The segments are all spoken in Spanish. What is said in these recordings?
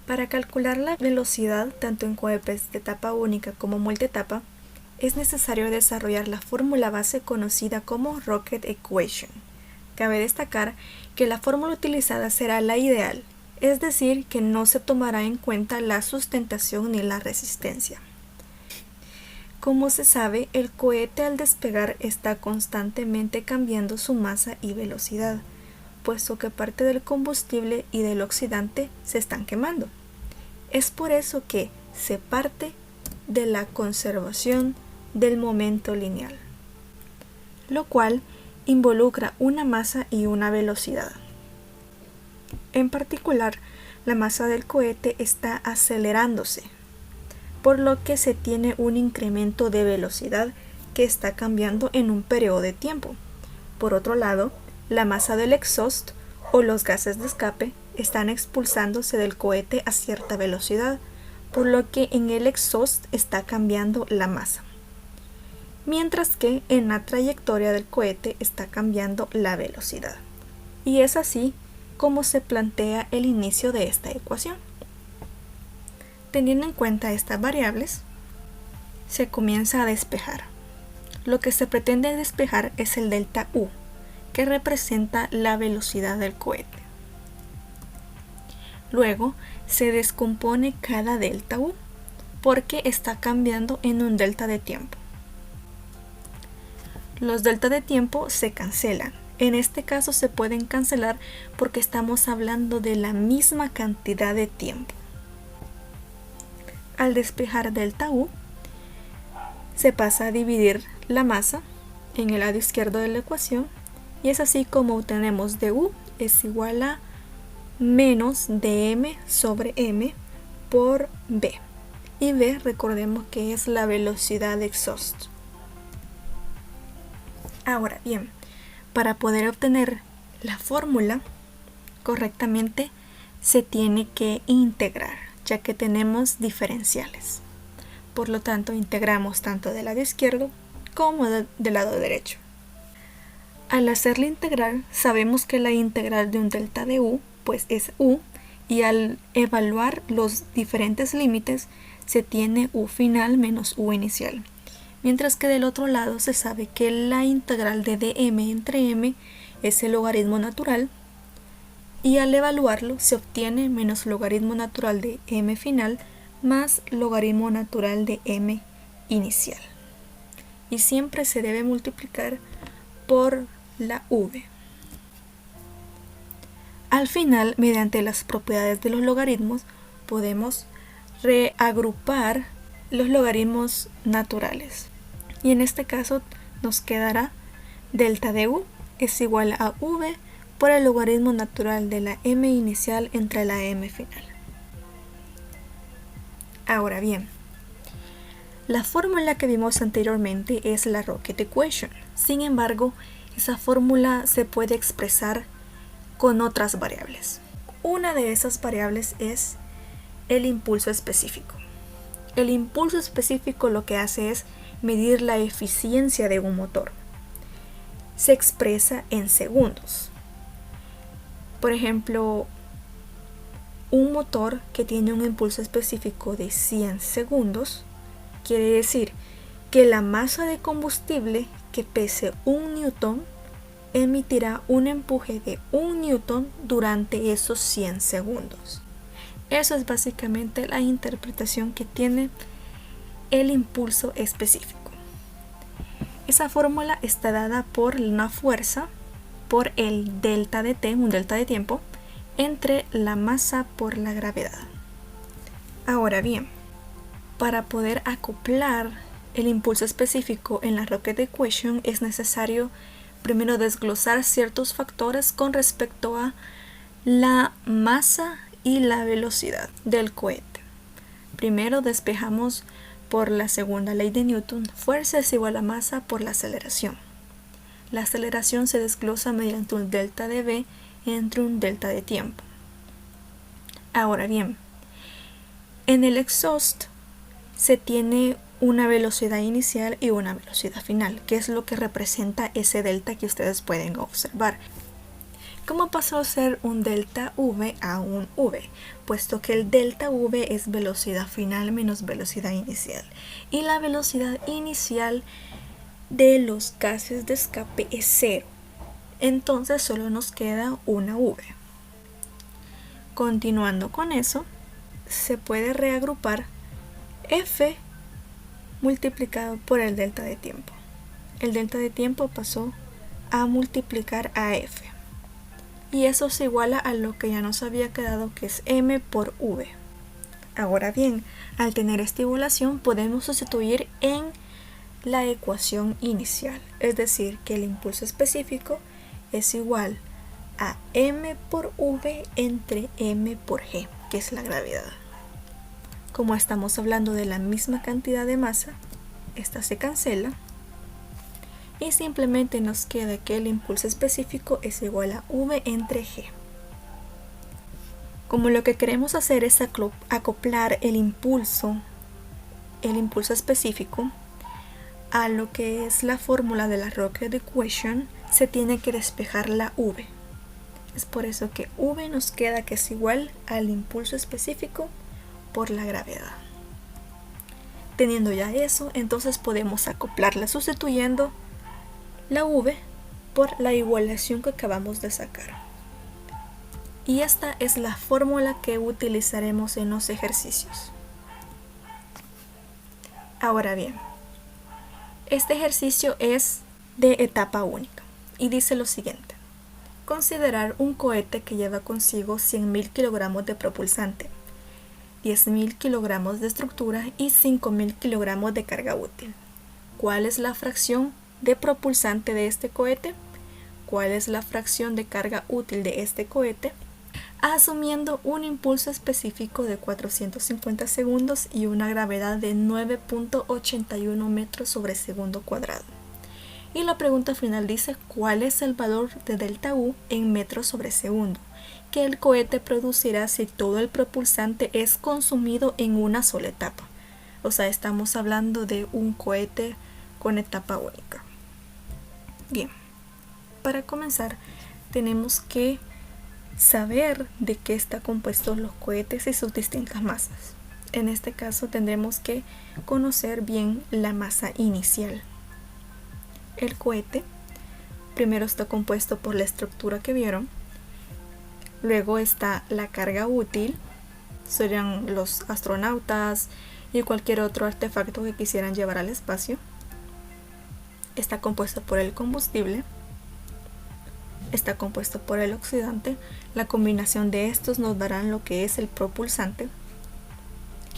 Para calcular la velocidad tanto en cohetes de etapa única como multietapa, es necesario desarrollar la fórmula base conocida como Rocket Equation. Cabe destacar que la fórmula utilizada será la ideal, es decir, que no se tomará en cuenta la sustentación ni la resistencia. Como se sabe, el cohete al despegar está constantemente cambiando su masa y velocidad, puesto que parte del combustible y del oxidante se están quemando. Es por eso que se parte de la conservación del momento lineal, lo cual involucra una masa y una velocidad. En particular, la masa del cohete está acelerándose, por lo que se tiene un incremento de velocidad que está cambiando en un periodo de tiempo. Por otro lado, la masa del exhaust o los gases de escape están expulsándose del cohete a cierta velocidad, por lo que en el exhaust está cambiando la masa, mientras que en la trayectoria del cohete está cambiando la velocidad. Y es así como se plantea el inicio de esta ecuación. Teniendo en cuenta estas variables, se comienza a despejar. Lo que se pretende despejar es el delta U, que representa la velocidad del cohete. Luego se descompone cada delta U, porque está cambiando en un delta de tiempo. Los delta de tiempo se cancelan. En este caso se pueden cancelar porque estamos hablando de la misma cantidad de tiempo. Al despejar delta U, se pasa a dividir la masa en el lado izquierdo de la ecuación, y es así como obtenemos du es igual a menos dm sobre m por v. Y v, recordemos que es la velocidad de exhaust. Ahora bien, para poder obtener la fórmula correctamente, se tiene que integrar, ya que tenemos diferenciales. Por lo tanto, integramos tanto del lado izquierdo como del lado derecho. Al hacer la integral, sabemos que la integral de un delta de u pues es u, y al evaluar los diferentes límites se tiene u final menos u inicial. Mientras que del otro lado se sabe que la integral de dm entre m es el logaritmo natural, y al evaluarlo se obtiene menos logaritmo natural de m final más logaritmo natural de m inicial. Y siempre se debe multiplicar por la v. Al final, mediante las propiedades de los logaritmos, podemos reagrupar los logaritmos naturales. Y en este caso nos quedará delta de u es igual a v por el logaritmo natural de la m inicial entre la m final. Ahora bien, la fórmula que vimos anteriormente es la Rocket Equation. Sin embargo, esa fórmula se puede expresar con otras variables. Una de esas variables es el impulso específico. El impulso específico lo que hace es medir la eficiencia de un motor. Se expresa en segundos. Por ejemplo, un motor que tiene un impulso específico de 100 segundos quiere decir que la masa de combustible que pese 1 newton emitirá un empuje de 1 newton durante esos 100 segundos. Eso es básicamente la interpretación que tiene el impulso específico. Esa fórmula está dada por una fuerza por el delta de t, un delta de tiempo, entre la masa por la gravedad. Ahora bien, para poder acoplar el impulso específico en la Rocket Equation es necesario primero desglosar ciertos factores con respecto a la masa y la velocidad del cohete. Primero despejamos por la segunda ley de Newton, fuerza es igual a masa por la aceleración. La aceleración se desglosa mediante un delta de v entre un delta de tiempo. Ahora bien, en el exhaust se tiene una velocidad inicial y una velocidad final, que es lo que representa ese delta que ustedes pueden observar. ¿Cómo pasó a ser un delta V a un V? Puesto que el delta V es velocidad final menos velocidad inicial. Y la velocidad inicial de los gases de escape es 0. Entonces solo nos queda una V. Continuando con eso, se puede reagrupar F multiplicado por el delta de tiempo. El delta de tiempo pasó a multiplicar a F. Y eso se iguala a lo que ya nos había quedado, que es m por v. Ahora bien, al tener esta igualación podemos sustituir en la ecuación inicial, es decir, que el impulso específico es igual a m por v entre m por g, que es la gravedad. Como estamos hablando de la misma cantidad de masa, esta se cancela. Y simplemente nos queda que el impulso específico es igual a v entre g. Como lo que queremos hacer es acoplar el impulso específico a lo que es la fórmula de la Rocket Equation, se tiene que despejar la v. Es por eso que v nos queda que es igual al impulso específico por la gravedad. Teniendo ya eso, entonces podemos acoplarla sustituyendo la v por la igualación que acabamos de sacar. Y esta es la fórmula que utilizaremos en los ejercicios. Ahora bien, este ejercicio es de etapa única y dice lo siguiente: considerar un cohete que lleva consigo 100.000 kilogramos de propulsante, 10.000 kilogramos de estructura y 5.000 kilogramos de carga útil. ¿Cuál es la fracción de propulsante de este cohete? ¿Cuál es la fracción de carga útil de este cohete? Asumiendo un impulso específico de 450 segundos y una gravedad de 9.81 metros sobre segundo cuadrado. Y la pregunta final dice: ¿cuál es el valor de delta U en metros sobre segundo que el cohete producirá si todo el propulsante es consumido en una sola etapa? O sea, estamos hablando de un cohete con etapa única. Bien, para comenzar tenemos que saber de qué están compuestos los cohetes y sus distintas masas. En este caso tendremos que conocer bien la masa inicial. El cohete primero está compuesto por la estructura que vieron, luego está la carga útil, serían los astronautas y cualquier otro artefacto que quisieran llevar al espacio. Está compuesto por el combustible, está compuesto por el oxidante. La combinación de estos nos darán lo que es el propulsante,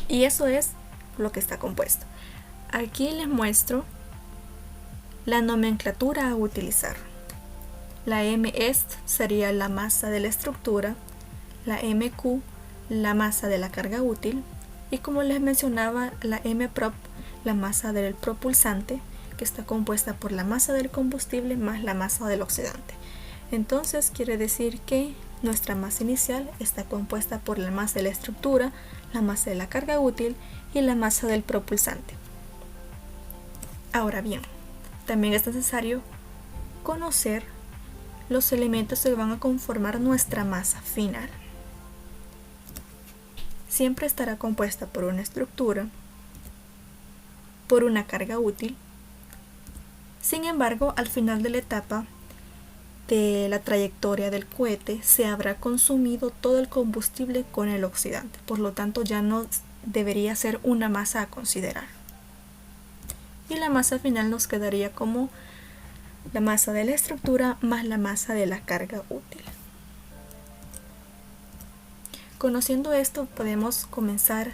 y eso es lo que está compuesto. Aquí les muestro la nomenclatura a utilizar. La Ms sería la masa de la estructura, la Mq la masa de la carga útil, y como les mencionaba, la Mprop la masa del propulsante, que está compuesta por la masa del combustible más la masa del oxidante. Entonces quiere decir que nuestra masa inicial está compuesta por la masa de la estructura, la masa de la carga útil y la masa del propulsante. Ahora bien, también es necesario conocer los elementos que van a conformar nuestra masa final. Siempre estará compuesta por una estructura, por una carga útil. Sin embargo, al final de la etapa de la trayectoria del cohete se habrá consumido todo el combustible con el oxidante, por lo tanto ya no debería ser una masa a considerar. Y la masa final nos quedaría como la masa de la estructura más la masa de la carga útil. Conociendo esto, podemos comenzar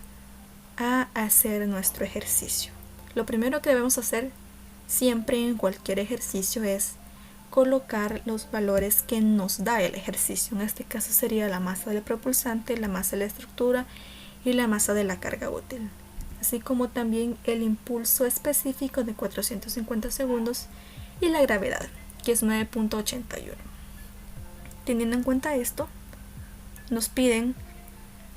a hacer nuestro ejercicio. Lo primero que debemos hacer siempre en cualquier ejercicio es colocar los valores que nos da el ejercicio. En este caso sería la masa del propulsante, la masa de la estructura y la masa de la carga útil, así como también el impulso específico de 450 segundos y la gravedad, que es 9.81. Teniendo en cuenta esto, nos piden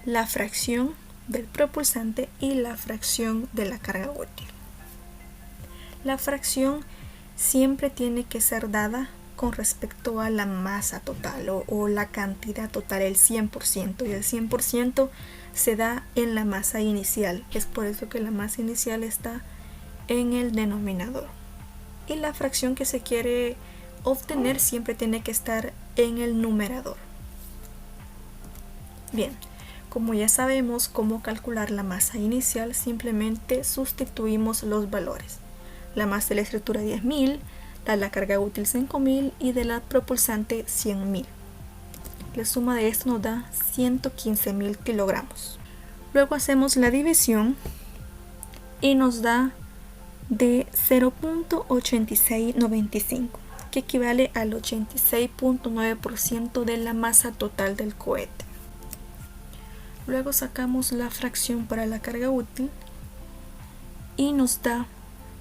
la fracción del propulsante y la fracción de la carga útil. La fracción siempre tiene que ser dada con respecto a la masa total o la cantidad total, el 100%, y el 100% se da en la masa inicial. Es por eso que la masa inicial está en el denominador. Y la fracción que se quiere obtener siempre tiene que estar en el numerador. Bien, como ya sabemos cómo calcular la masa inicial, simplemente sustituimos los valores. La masa de la estructura 10.000, la carga útil 5.000 y de la propulsante 100.000. La suma de esto nos da 115.000 kilogramos. Luego hacemos la división y nos da de 0.8695, que equivale al 86.9% de la masa total del cohete. Luego sacamos la fracción para la carga útil y nos da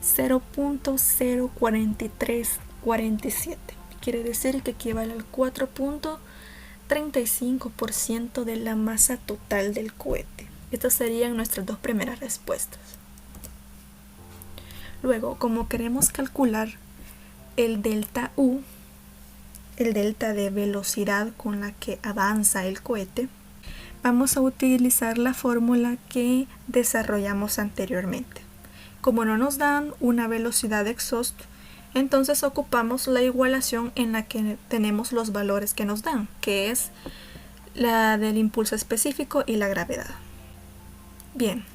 0.04347, quiere decir que equivale al 4.35% de la masa total del cohete. Estas serían nuestras dos primeras respuestas. Luego, como queremos calcular el delta U, el delta de velocidad con la que avanza el cohete, vamos a utilizar la fórmula que desarrollamos anteriormente. Como no nos dan una velocidad exhaust, entonces ocupamos la igualación en la que tenemos los valores que nos dan, que es la del impulso específico y la gravedad. Bien,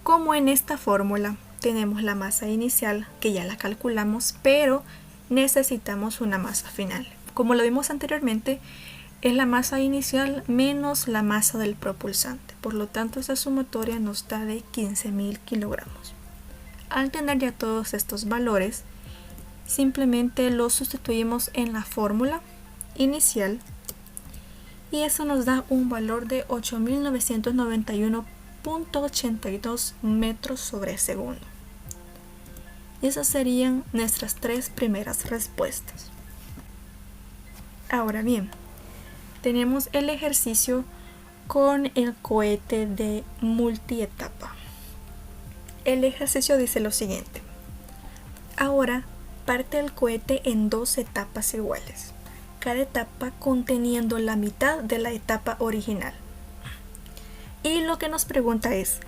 como en esta fórmula tenemos la masa inicial, que ya la calculamos, pero necesitamos una masa final. Como lo vimos anteriormente, es la masa inicial menos la masa del propulsante. Por lo tanto, esa sumatoria nos da de 15.000 kilogramos. Al tener ya todos estos valores, simplemente los sustituimos en la fórmula inicial y eso nos da un valor de 8.991.82 metros sobre segundo. Y esas serían nuestras tres primeras respuestas. Ahora bien, tenemos el ejercicio con el cohete de multietapa. El ejercicio dice lo siguiente. Ahora parte el cohete en dos etapas iguales, cada etapa conteniendo la mitad de la etapa original. Y lo que nos pregunta es,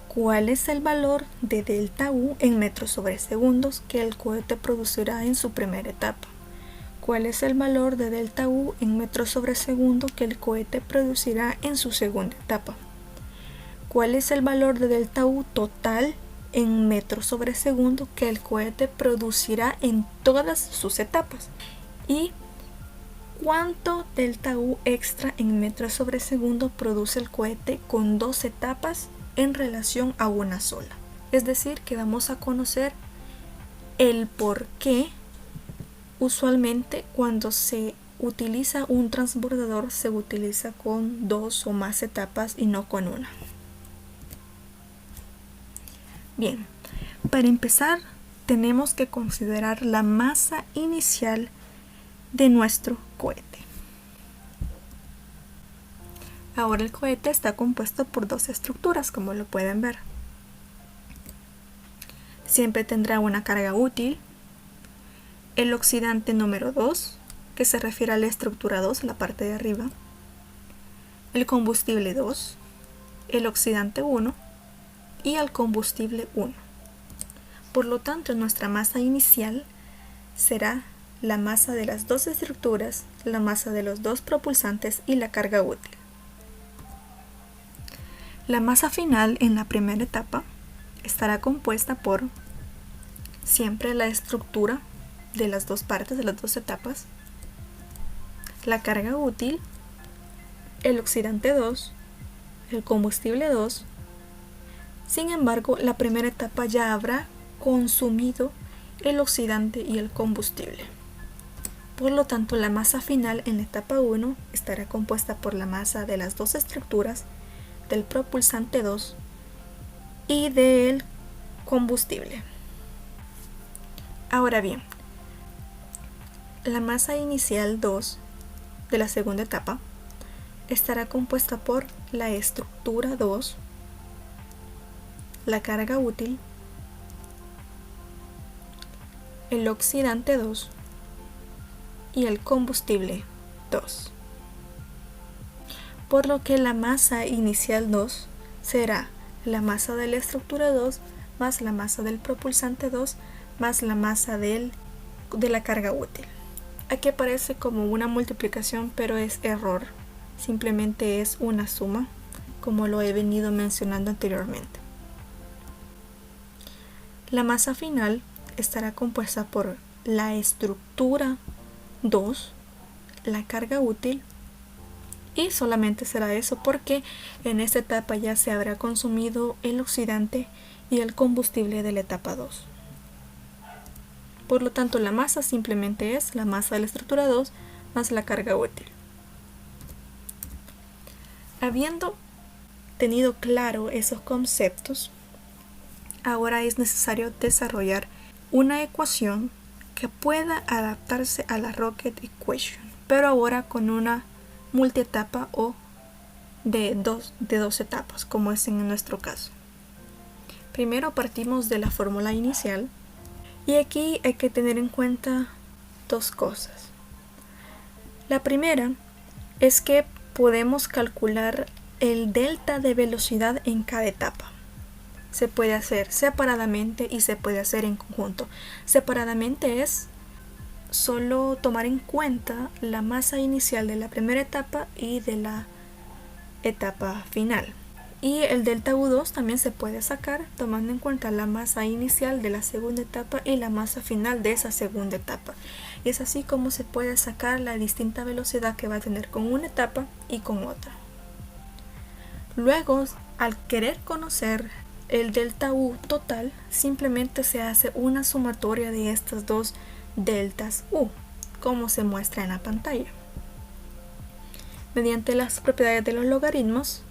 ¿cuál es el valor de delta U en metros sobre segundos que el cohete producirá en su primera etapa? ¿Cuál es el valor de delta U en metros sobre segundo que el cohete producirá en su segunda etapa? ¿Cuál es el valor de delta U total en metros sobre segundo que el cohete producirá en todas sus etapas? ¿Y cuánto delta U extra en metros sobre segundo produce el cohete con dos etapas en relación a una sola? Es decir, que vamos a conocer el por qué usualmente cuando se utiliza un transbordador se utiliza con dos o más etapas y no con una. Bien, para empezar tenemos que considerar la masa inicial de nuestro cohete. Ahora el cohete está compuesto por dos estructuras, como lo pueden ver. Siempre tendrá una carga útil, el oxidante número 2, que se refiere a la estructura 2, la parte de arriba, el combustible 2, el oxidante 1 y el combustible 1. Por lo tanto, nuestra masa inicial será la masa de las dos estructuras, la masa de los dos propulsantes y la carga útil. La masa final en la primera etapa estará compuesta por siempre la estructura de las dos partes de las dos etapas, la carga útil, el oxidante 2, el combustible 2. Sin embargo, la primera etapa ya habrá consumido el oxidante y el combustible. Por lo tanto, la masa final en la etapa 1 estará compuesta por la masa de las dos estructuras, del propulsante 2 y del combustible. Ahora bien, la masa inicial 2 de la segunda etapa estará compuesta por la estructura 2, la carga útil, el oxidante 2 y el combustible 2. Por lo que la masa inicial 2 será la masa de la estructura 2 más la masa del propulsante 2 más la masa de la carga útil. Aquí aparece como una multiplicación, pero es error. Simplemente es una suma, como lo he venido mencionando anteriormente. La masa final estará compuesta por la estructura 2, la carga útil, y solamente será eso porque en esta etapa ya se habrá consumido el oxidante y el combustible de la etapa 2. Por lo tanto, la masa simplemente es la masa de la estructura 2 más la carga útil. Habiendo tenido claro esos conceptos, ahora es necesario desarrollar una ecuación que pueda adaptarse a la Rocket Equation, pero ahora con una multietapa o de dos etapas, como es en nuestro caso. Primero partimos de la fórmula inicial, y aquí hay que tener en cuenta dos cosas. La primera es que podemos calcular el delta de velocidad en cada etapa. Se puede hacer separadamente y se puede hacer en conjunto. Separadamente es solo tomar en cuenta la masa inicial de la primera etapa y de la etapa final. Y el delta U2 también se puede sacar tomando en cuenta la masa inicial de la segunda etapa y la masa final de esa segunda etapa. Y es así como se puede sacar la distinta velocidad que va a tener con una etapa y con otra. Luego, al querer conocer el delta U total, simplemente se hace una sumatoria de estas dos deltas U, como se muestra en la pantalla. Mediante las propiedades de los logaritmos,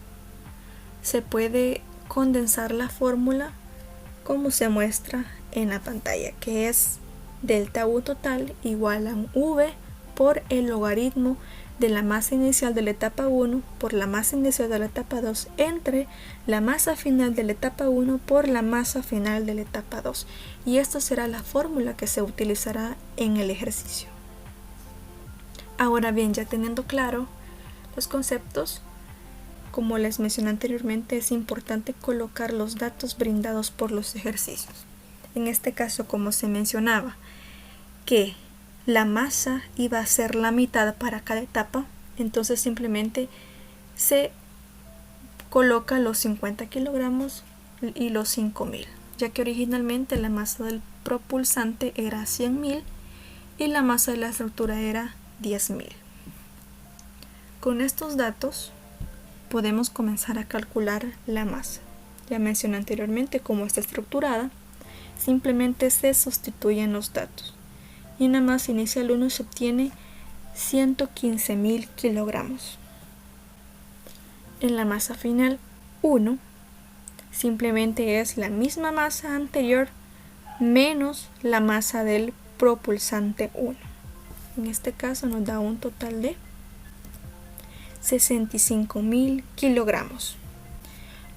se puede condensar la fórmula como se muestra en la pantalla, que es delta U total igual a un V por el logaritmo de la masa inicial de la etapa 1 por la masa inicial de la etapa 2 entre la masa final de la etapa 1 por la masa final de la etapa 2. Y esta será la fórmula que se utilizará en el ejercicio. Ahora bien, ya teniendo claro los conceptos, como les mencioné anteriormente, es importante colocar los datos brindados por los ejercicios. En este caso, como se mencionaba, que la masa iba a ser la mitad para cada etapa, entonces simplemente se coloca los 50 kilogramos y los 5000, ya que originalmente la masa del propulsante era 100.000 y la masa de la estructura era 10.000. Con estos datos podemos comenzar a calcular la masa. Ya mencioné anteriormente cómo está estructurada, simplemente se sustituyen los datos. Y en la masa inicial 1 se obtiene 115.000 kilogramos. En la masa final 1 simplemente es la misma masa anterior menos la masa del propulsante 1. En este caso nos da un total de 65.000 kilogramos.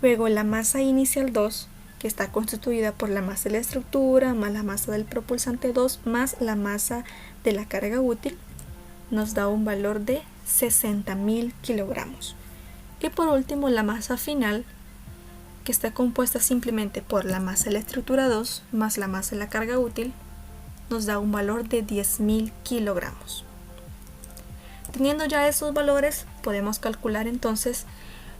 Luego la masa inicial 2, que está constituida por la masa de la estructura más la masa del propulsante 2 más la masa de la carga útil, nos da un valor de 60.000 kilogramos. Y por último la masa final, que está compuesta simplemente por la masa de la estructura 2 más la masa de la carga útil, nos da un valor de 10.000 kilogramos. Teniendo ya esos valores, podemos calcular entonces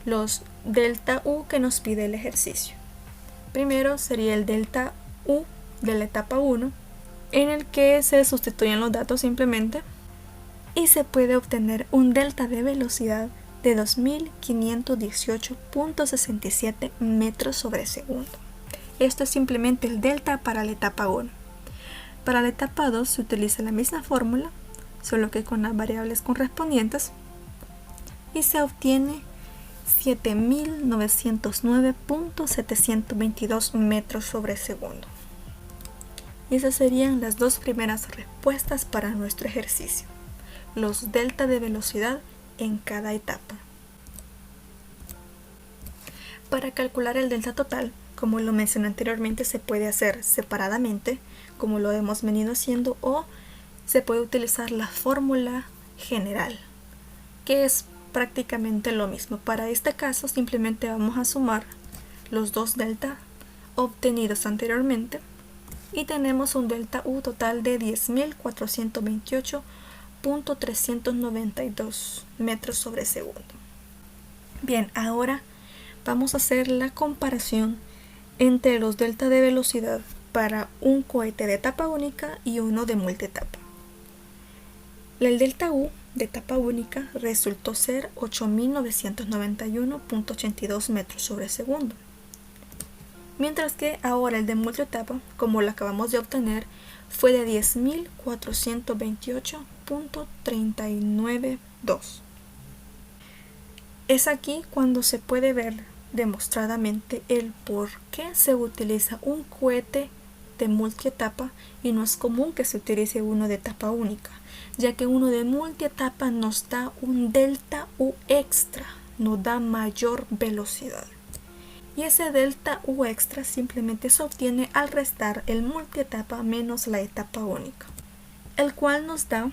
los delta U que nos pide el ejercicio. Primero sería el delta U de la etapa 1, en el que se sustituyen los datos simplemente, y se puede obtener un delta de velocidad de 2518.67 metros sobre segundo. Esto es simplemente el delta para la etapa 1. Para la etapa 2 se utiliza la misma fórmula, solo que con las variables correspondientes, y se obtiene 7.909.722 metros sobre segundo. Y esas serían las dos primeras respuestas para nuestro ejercicio, los delta de velocidad en cada etapa. Para calcular el delta total, como lo mencioné anteriormente, se puede hacer separadamente, como lo hemos venido haciendo, o se puede utilizar la fórmula general, que es prácticamente lo mismo. Para este caso simplemente vamos a sumar los dos delta obtenidos anteriormente y tenemos un delta U total de 10.428.392 metros sobre segundo. Bien, ahora vamos a hacer la comparación entre los delta de velocidad para un cohete de etapa única y uno de multietapa. El delta U de etapa única resultó ser 8.991.82 metros sobre segundo, mientras que ahora el de multietapa, como lo acabamos de obtener, fue de 10.428.392. Es aquí cuando se puede ver demostradamente el por qué se utiliza un cohete de multietapa y no es común que se utilice uno de etapa única, ya que uno de multietapa nos da un delta U extra, nos da mayor velocidad. Y ese delta U extra simplemente se obtiene al restar el multietapa menos la etapa única, el cual nos da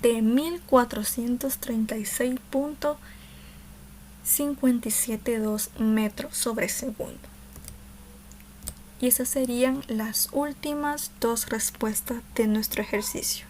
de 1436.572 metros sobre segundo. Y esas serían las últimas dos respuestas de nuestro ejercicio.